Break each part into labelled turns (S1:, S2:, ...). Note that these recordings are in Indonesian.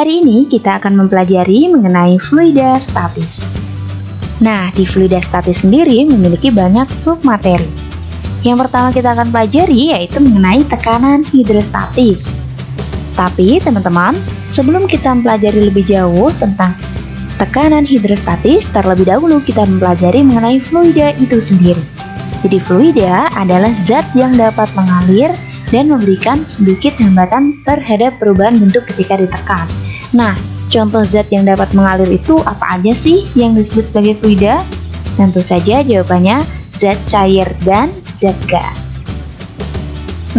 S1: Hari ini kita akan mempelajari mengenai fluida statis. Nah, di fluida statis sendiri memiliki banyak submateri. Yang pertama kita akan pelajari yaitu mengenai tekanan hidrostatis. Tapi teman-teman, sebelum kita mempelajari lebih jauh tentang tekanan hidrostatis, terlebih dahulu kita mempelajari mengenai fluida itu sendiri. Jadi fluida adalah zat yang dapat mengalir dan memberikan sedikit hambatan terhadap perubahan bentuk ketika ditekan. Nah, contoh zat yang dapat mengalir itu apa aja sih yang disebut sebagai fluida? Tentu saja jawabannya zat cair dan zat gas.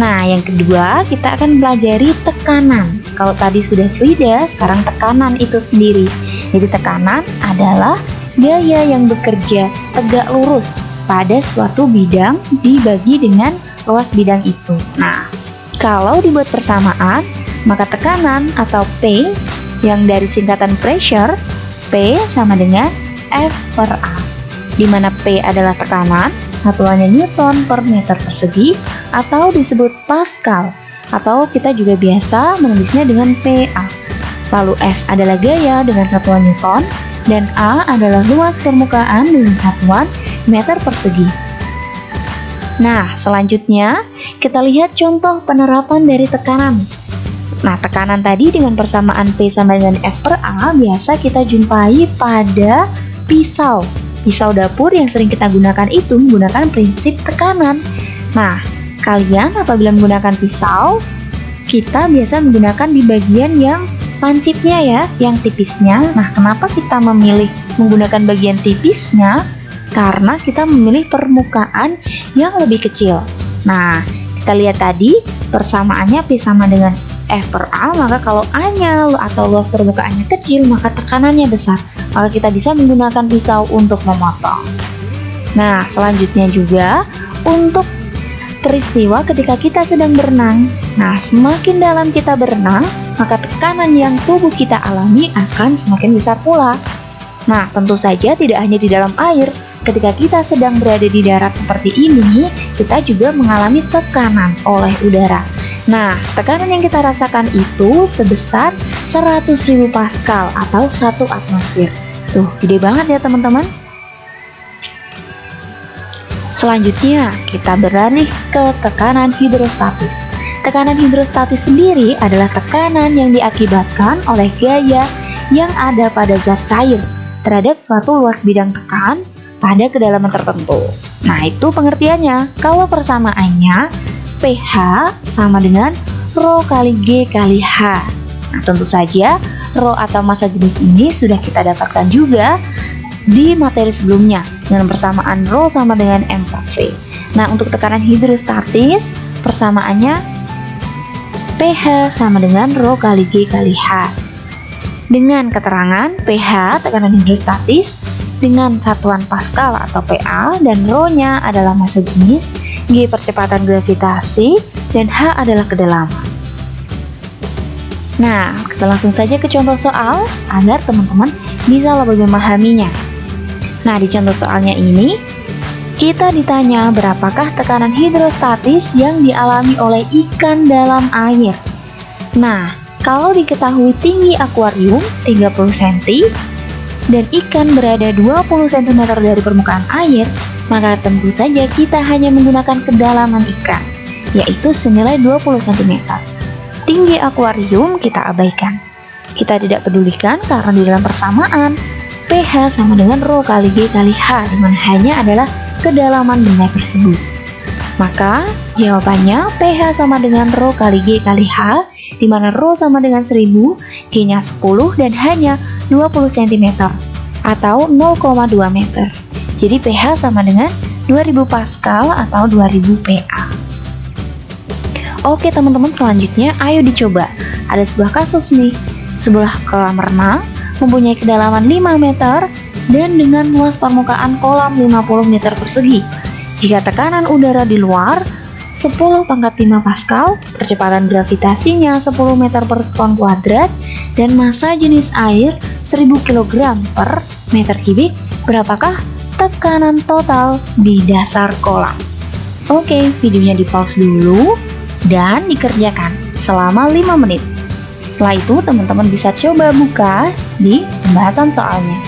S1: Nah, yang kedua kita akan pelajari tekanan. Kalau tadi sudah fluida, sekarang tekanan itu sendiri. Jadi tekanan adalah gaya yang bekerja tegak lurus pada suatu bidang dibagi dengan luas bidang itu. Nah, kalau dibuat persamaan, maka tekanan atau P yang dari singkatan pressure, P sama dengan F per A, di mana P adalah tekanan, satuannya Newton per meter persegi, atau disebut Pascal, atau kita juga biasa menulisnya dengan PA. Lalu F adalah gaya dengan satuan Newton, dan A adalah luas permukaan dengan satuan meter persegi. Nah, selanjutnya kita lihat contoh penerapan dari tekanan. Nah, tekanan tadi dengan persamaan P sama dengan F per A biasa kita jumpai pada pisau. Pisau dapur yang sering kita gunakan itu menggunakan prinsip tekanan. Nah, kalian apabila menggunakan pisau, kita biasa menggunakan di bagian yang lancipnya ya, yang tipisnya. Nah, kenapa kita memilih menggunakan bagian tipisnya? Karena kita memilih permukaan yang lebih kecil. Nah, kita lihat tadi persamaannya P sama dengan F per A, maka kalau A-nya atau luas permukaannya kecil, maka tekanannya besar. Maka kita bisa menggunakan pisau untuk memotong. Nah, selanjutnya juga untuk peristiwa ketika kita sedang berenang. Nah, semakin dalam kita berenang, maka tekanan yang tubuh kita alami akan semakin besar pula. Nah, tentu saja tidak hanya di dalam air. Ketika kita sedang berada di darat seperti ini, kita juga mengalami tekanan oleh udara. Nah, tekanan yang kita rasakan itu sebesar 100.000 Pascal atau 1 atmosfer. Tuh, gede banget ya teman-teman. Selanjutnya, kita beralih ke tekanan hidrostatis. Tekanan hidrostatis sendiri adalah tekanan yang diakibatkan oleh gaya yang ada pada zat cair terhadap suatu luas bidang tekan pada kedalaman tertentu. Nah, itu pengertiannya. Kalau persamaannya pH sama dengan Rho kali G kali H. Nah, tentu saja Rho atau massa jenis ini sudah kita dapatkan juga di materi sebelumnya dengan persamaan Rho sama dengan M per V. Nah, untuk tekanan hidrostatis persamaannya pH sama dengan Rho kali G kali H. Dengan keterangan pH tekanan hidrostatis dengan satuan Pascal atau PA, dan Rho-nya adalah massa jenis, G percepatan gravitasi, dan H adalah kedalaman. Nah, kita langsung saja ke contoh soal agar teman-teman bisa lebih memahaminya. Nah, di contoh soalnya ini kita ditanya berapakah tekanan hidrostatis yang dialami oleh ikan dalam air. Nah, kalau diketahui tinggi akuarium 30 cm dan ikan berada 20 cm dari permukaan air, maka tentu saja kita hanya menggunakan kedalaman ikan, yaitu senilai 20 cm. Tinggi akuarium kita abaikan. Kita tidak pedulikan karena di dalam persamaan pH sama dengan Rho kali G kali H, di mana hanya adalah kedalaman benda tersebut. Maka jawabannya pH sama dengan Rho kali G kali H, di mana Rho sama dengan 1000, G-nya 10 dan hanya 20 cm atau 0,2 meter. Jadi pH sama dengan 2000 Pascal atau 2000 PA. Oke teman-teman, selanjutnya ayo dicoba. Ada sebuah kasus nih, sebuah kolam renang mempunyai kedalaman 5 meter dan dengan luas permukaan kolam 50 meter persegi. Jika tekanan udara di luar 10 pangkat 5 Pascal, percepatan gravitasinya 10 meter per sekon kuadrat, dan massa jenis air 1000 kg per meter kubik, berapakah tekanan total di dasar kolam? Oke, videonya di pause dulu dan dikerjakan selama 5 menit. Setelah itu teman-teman bisa coba buka di pembahasan soalnya.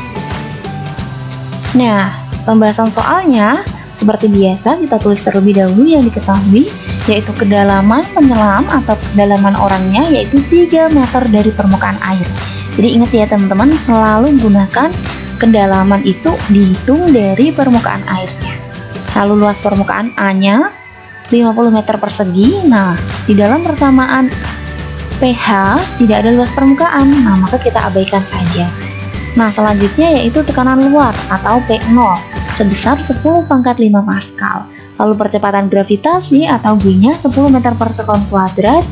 S1: Nah, pembahasan soalnya seperti biasa kita tulis terlebih dahulu yang diketahui, yaitu kedalaman penyelam atau kedalaman orangnya yaitu 3 meter dari permukaan air. Jadi ingat ya teman-teman, selalu gunakan kedalaman itu dihitung dari permukaan airnya. Lalu luas permukaan A-nya 50 meter persegi. Nah, di dalam persamaan pH tidak ada luas permukaan, nah maka kita abaikan saja. Nah, selanjutnya yaitu tekanan luar atau P0 sebesar 10⁵ Pascal. Lalu percepatan gravitasi atau G-nya 10 meter per sekon kuadrat,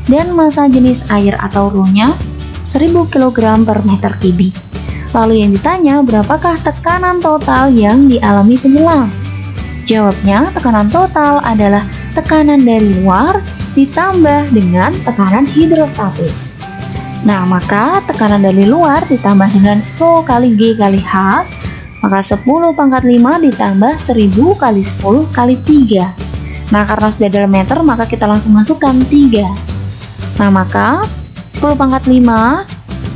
S1: dan massa jenis air atau Rho-nya 1000 kg per meter kubik. Lalu yang ditanya, berapakah tekanan total yang dialami penyelam? Jawabnya, tekanan total adalah tekanan dari luar ditambah dengan tekanan hidrostatis. Nah, maka tekanan dari luar ditambah dengan Rho kali G kali H, maka 10⁵ ditambah 1000 kali 10 kali 3. Nah, karena sudah dalam meter, maka kita langsung masukkan 3. Nah, maka 10⁵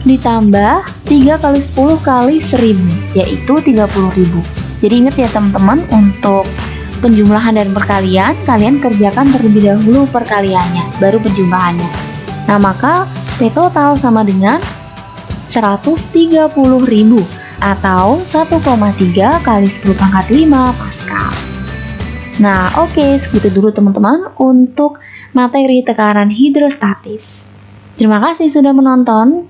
S1: ditambah 3 kali 10 kali 1000, yaitu 30.000. Jadi ingat ya teman-teman, untuk penjumlahan dan perkalian, kalian kerjakan terlebih dahulu perkaliannya, baru penjumlahannya. Nah, maka P total sama dengan 130.000 atau 1,3 kali 10⁵ Pascal. Nah, oke, segitu dulu teman-teman untuk materi tekanan hidrostatis. Terima kasih sudah menonton.